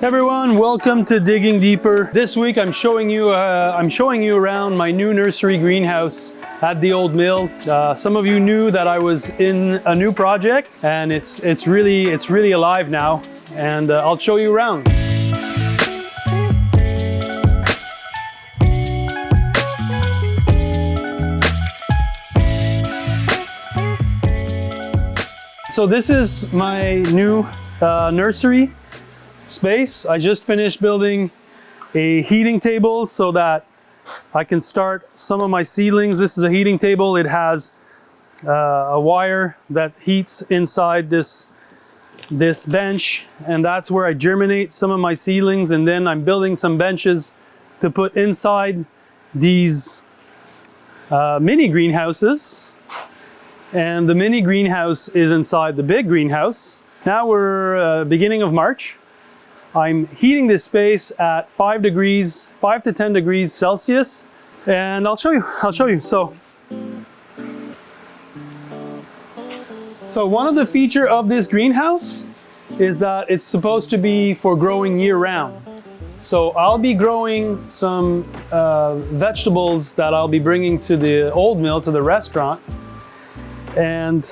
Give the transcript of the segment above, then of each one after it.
Everyone, welcome to Digging Deeper. This week I'm showing you around my new nursery greenhouse at the old mill. Some of you knew that I was in a new project, and it's really alive now, and I'll show you around. So this is my new nursery space. I just finished building a heating table so that I can start some of my seedlings. This is a heating table. It has a wire that heats inside this bench, and that's where I germinate some of my seedlings, and then I'm building some benches to put inside these mini greenhouses. And the mini greenhouse is inside the big greenhouse. Now we're beginning of March. I'm heating this space at 5 to 10 degrees Celsius, and I'll show you. So one of the features of this greenhouse is that it's supposed to be for growing year round. So I'll be growing some vegetables that I'll be bringing to the old mill, to the restaurant. And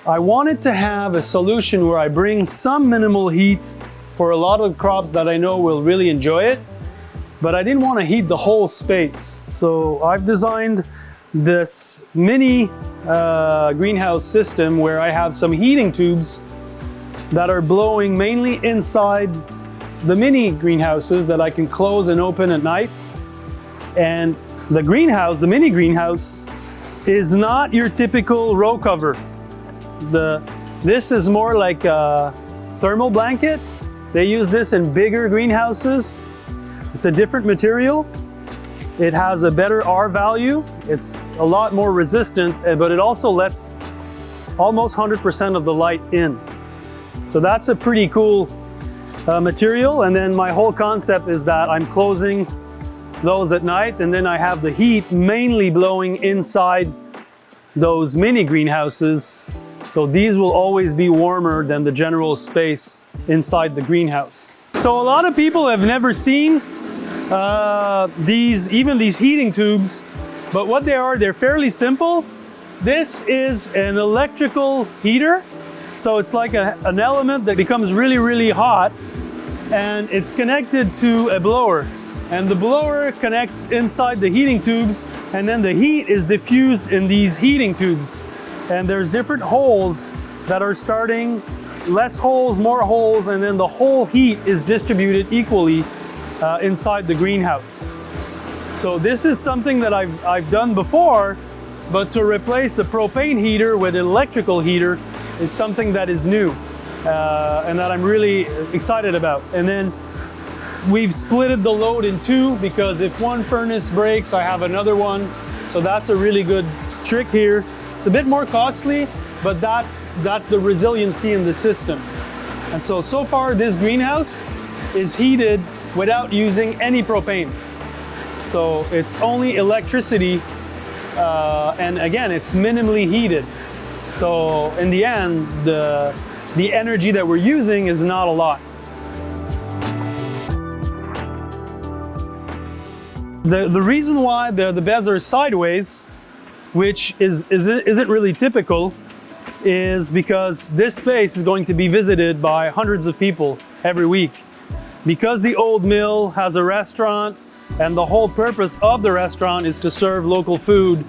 I wanted to have a solution where I bring some minimal heat for a lot of crops that I know will really enjoy it, but I didn't want to heat the whole space. So I've designed this mini greenhouse system where I have some heating tubes that are blowing mainly inside the mini greenhouses that I can close and open at night. And the mini greenhouse, is not your typical row cover. This is more like a thermal blanket. They use this in bigger greenhouses. It's a different material. It has a better R value. It's a lot more resistant, but it also lets almost 100% of the light in. So that's a pretty cool material. And then my whole concept is that I'm closing those at night, and then I have the heat mainly blowing inside those mini greenhouses. So these will always be warmer than the general space inside the greenhouse. So a lot of people have never seen these heating tubes, but what they are, they're fairly simple. This is an electrical heater. So it's like an element that becomes really, really hot, and it's connected to a blower. And the blower connects inside the heating tubes, and then the heat is diffused in these heating tubes. And there's different holes that are starting, less holes, more holes, and then the whole heat is distributed equally inside the greenhouse. So this is something that I've done before, but to replace the propane heater with an electrical heater is something that is new and that I'm really excited about. And then we've splitted the load in two, because if one furnace breaks, I have another one. So that's a really good trick here. It's a bit more costly, but that's the resiliency in the system. And so far this greenhouse is heated without using any propane. So it's only electricity, and again, it's minimally heated. So in the end, the energy that we're using is not a lot. The reason why the beds are sideways, which isn't really typical, is because this space is going to be visited by hundreds of people every week. Because the old mill has a restaurant, and the whole purpose of the restaurant is to serve local food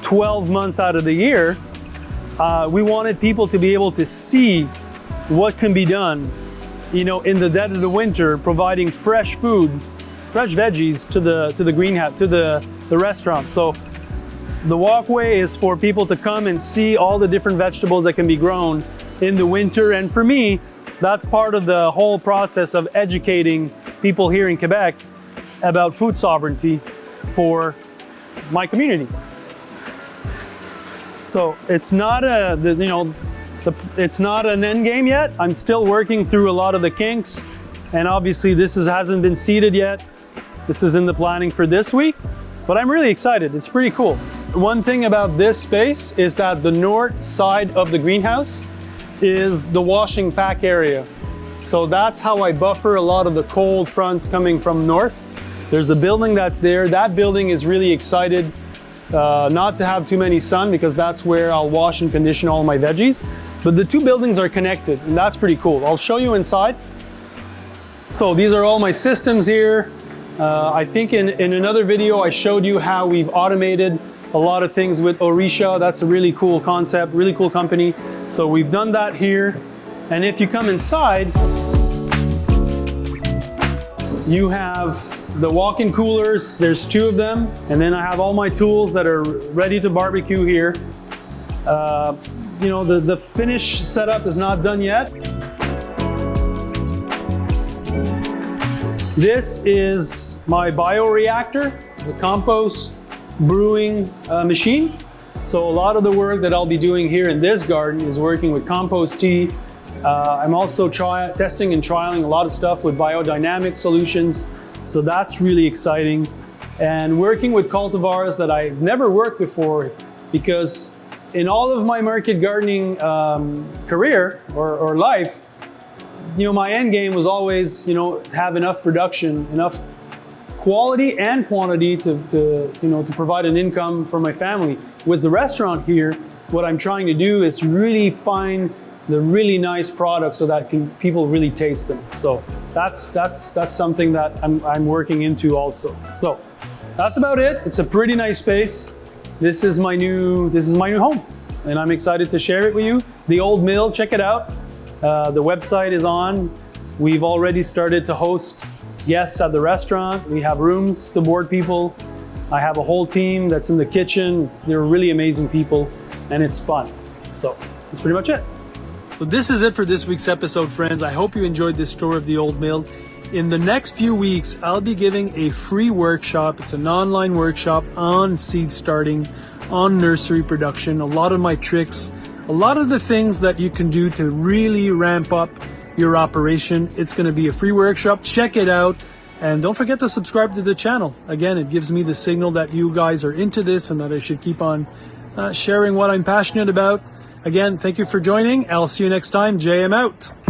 12 months out of the year, we wanted people to be able to see what can be done, in the dead of the winter, providing fresh food, fresh veggies to the greenhouse, to the restaurant. So the walkway is for people to come and see all the different vegetables that can be grown in the winter. And for me, that's part of the whole process of educating people here in Quebec about food sovereignty for my community. So it's not it's not an end game yet. I'm still working through a lot of the kinks, and obviously this hasn't been seeded yet. This is in the planning for this week, but I'm really excited. It's pretty cool. One thing about this space is that the north side of the greenhouse is the washing pack area. So that's how I buffer a lot of the cold fronts coming from north. There's the building that's there. That building is really excited not to have too many sun, because that's where I'll wash and condition all my veggies. But the two buildings are connected, and that's pretty cool. I'll show you inside. So these are all my systems here. I think in another video I showed you how we've automated a lot of things with Orisha. That's a really cool concept, really cool company. So we've done that here. And if you come inside, you have the walk-in coolers. There's 2 of them. And then I have all my tools that are ready to barbecue here. You know, the finish setup is not done yet. This is my bioreactor, the compost brewing machine. So a lot of the work that I'll be doing here in this garden is working with compost tea. I'm also testing and trialing a lot of stuff with biodynamic solutions. So that's really exciting. And working with cultivars that I've never worked before, because in all of my market gardening career or life, you know, my end game was always, you know, to have enough production, enough quality and quantity to provide an income for my family. With the restaurant here, what I'm trying to do is really find the really nice products so that people really taste them. So that's something that I'm working into also. So that's about it. It's a pretty nice space. This is my new home, and I'm excited to share it with you. The Old Mill, check it out. The website is on. We've already started to host guests at the restaurant. We have rooms to board people. I have a whole team that's in the kitchen. They're really amazing people, and it's fun. So that's pretty much it. So this is it for this week's episode, friends. I hope you enjoyed this tour of the Old Mill. In the next few weeks, I'll be giving a free workshop. It's an online workshop on seed starting, on nursery production, a lot of my tricks, a lot of the things that you can do to really ramp up your operation. It's going to be a free workshop. Check it out. And don't forget to subscribe to the channel. Again, it gives me the signal that you guys are into this and that I should keep on sharing what I'm passionate about. Again, thank you for joining. I'll see you next time. JM out.